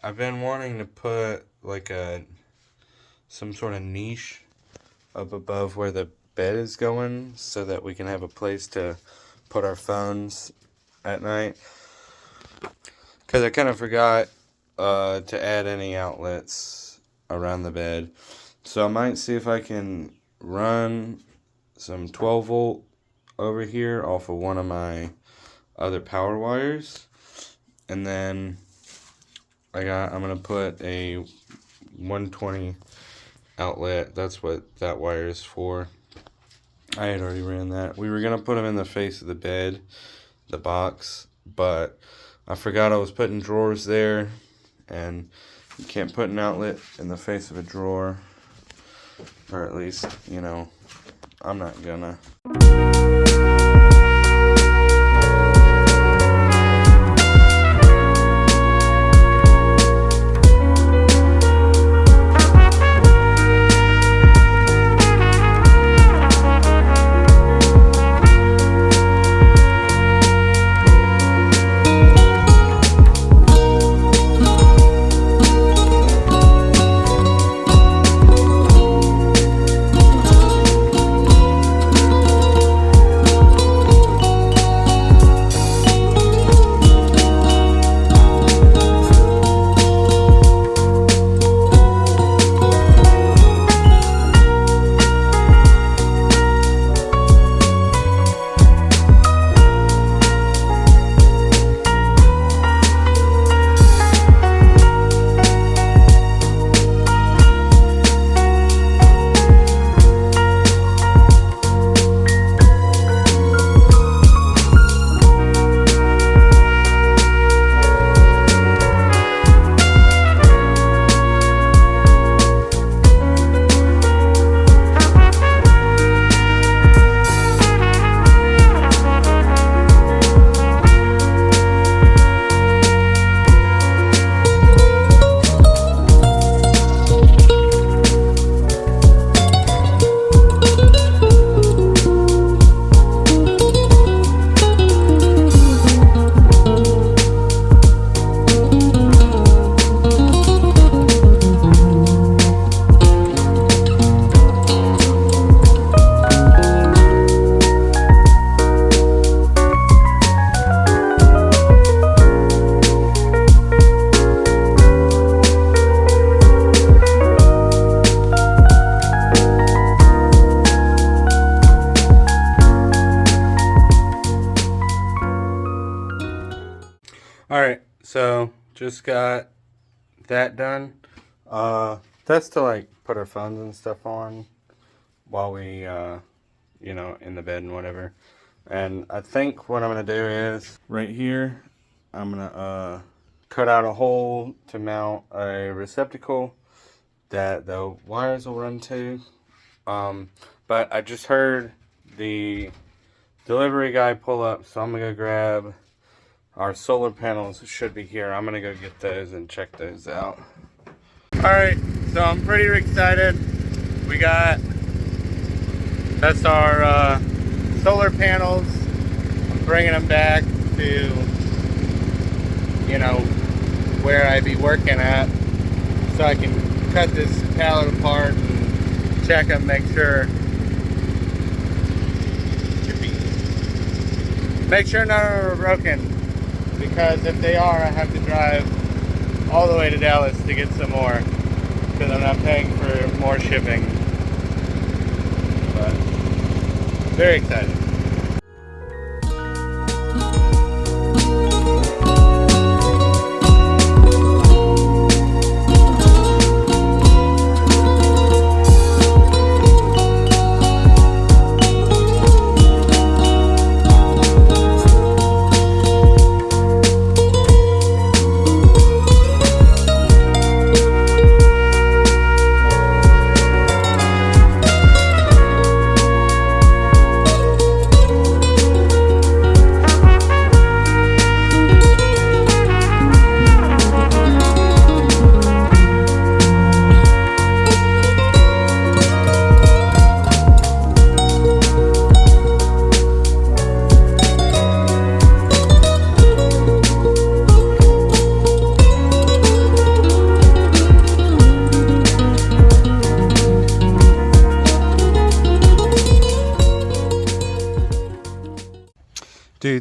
I've been wanting to put like some sort of niche up above where the bed is going so that we can have a place to put our phones at night. Because I kind of forgot to add any outlets around the bed. So I might see if I can run some 12 volt over here off of one of my other power wires. And then I'm going to put a 120 outlet. That's what that wire is for. I had already ran that. We were going to put them in the face of the bed, the box, but I forgot I was putting drawers there, and you can't put an outlet in the face of a drawer, or at least, you know, I'm not gonna. Alright, so just got that done. That's to like put our phones and stuff on while we, you know, in the bed and whatever. And I think what I'm going to do is right here, I'm going to cut out a hole to mount a receptacle that the wires will run to. But I just heard the delivery guy pull up, so I'm going to go grab our solar panels. Should be here. I'm gonna go get those and check those out. Alright, so I'm pretty excited. That's our solar panels. I'm bringing them back to, you know, where I be working at, so I can cut this pallet apart and check them, make sure none of them are broken. Because if they are, I have to drive all the way to Dallas to get some more, because I'm not paying for more shipping. But very excited.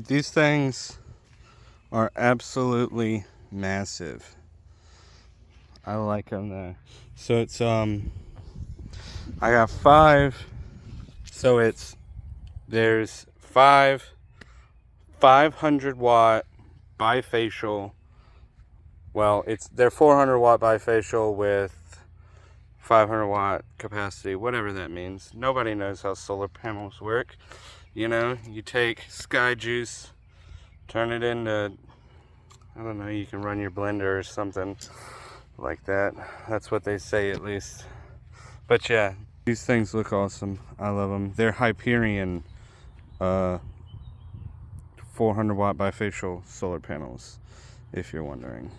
these things are absolutely massive. I like them there. So it's I got 5. So there's 500 watt bifacial. Well, they're 400 watt bifacial with 500 watt capacity, whatever that means. Nobody knows how solar panels work. You know, you take sky juice, turn it into, I don't know, you can run your blender or something like that. That's what they say, at least. But yeah, these things look awesome. I love them. They're Hyperion 400 watt bifacial solar panels, if you're wondering.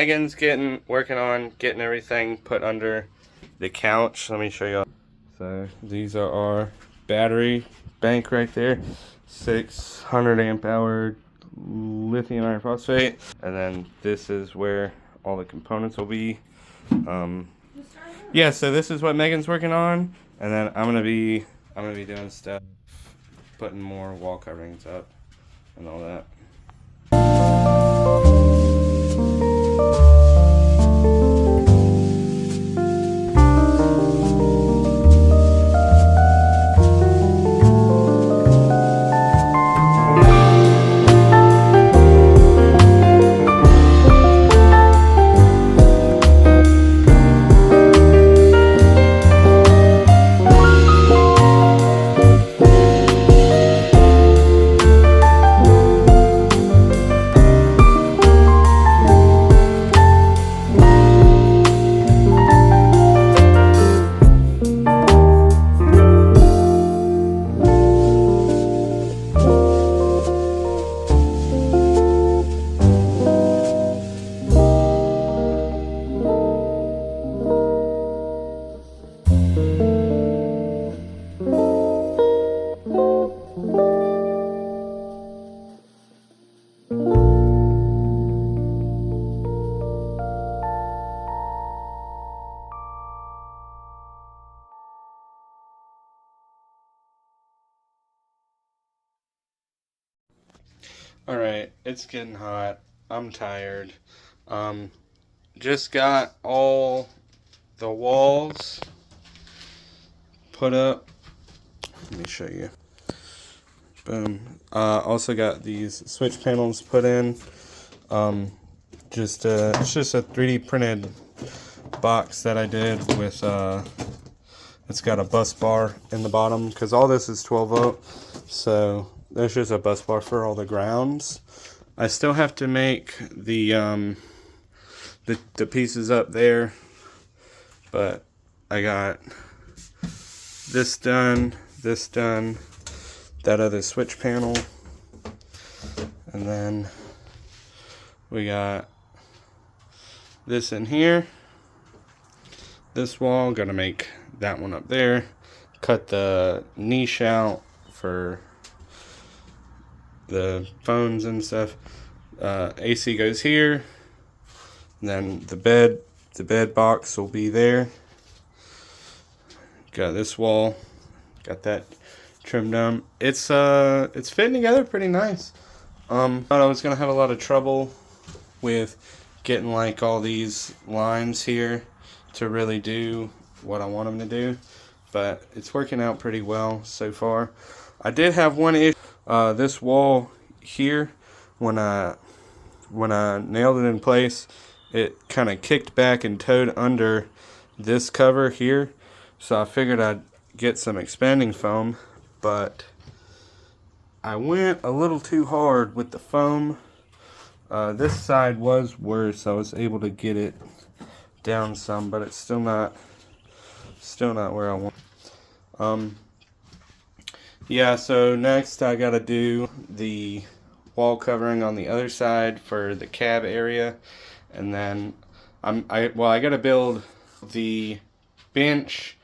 Megan's working on getting everything put under the couch. Let me show you. So these are our battery bank right there. 600 amp hour lithium iron phosphate. And then this is where all the components will be. Yeah, so this is what Megan's working on. And then I'm gonna be doing stuff, putting more wall coverings up and all that. Alright, it's getting hot. I'm tired. Just got all the walls put up. Let me show you. Boom. Also got these switch panels put in. It's just a 3D printed box that I did with it's got a bus bar in the bottom because all this is 12 volt. So there's just a bus bar for all the grounds. I still have to make the pieces up there, but I got this done, that other switch panel, and then we got this in here. This wall, gonna make that one up there. Cut the niche out for the phones and stuff. AC goes here. And then the bed box will be there. Got this wall. Got that trimmed down. It's fitting together pretty nice. Thought I was gonna have a lot of trouble with getting like all these lines here to really do what I want them to do, but it's working out pretty well so far. I did have one issue. This wall here, when I nailed it in place, it kind of kicked back and towed under this cover here. So I figured I'd get some expanding foam, but I went a little too hard with the foam. This side was worse. I was able to get it down some, but it's still not where I want. Yeah, so next I gotta do the wall covering on the other side for the cab area, and then I gotta build the bench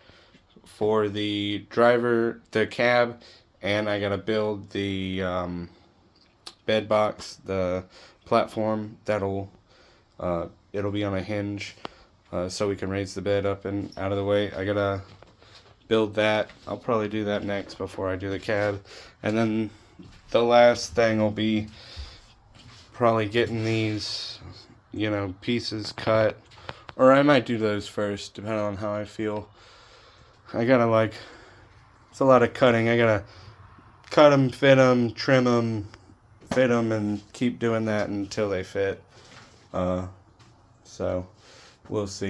for the driver, the cab, and I gotta build the bed box, the platform that'll it'll be on a hinge, so we can raise the bed up and out of the way. I gotta build that. I'll probably do that next before I do the cab, and then the last thing will be probably getting these, pieces cut, or I might do those first depending on how I feel. I gotta it's a lot of cutting. I gotta cut them, fit them, trim them, fit them, and keep doing that until they fit. So we'll see.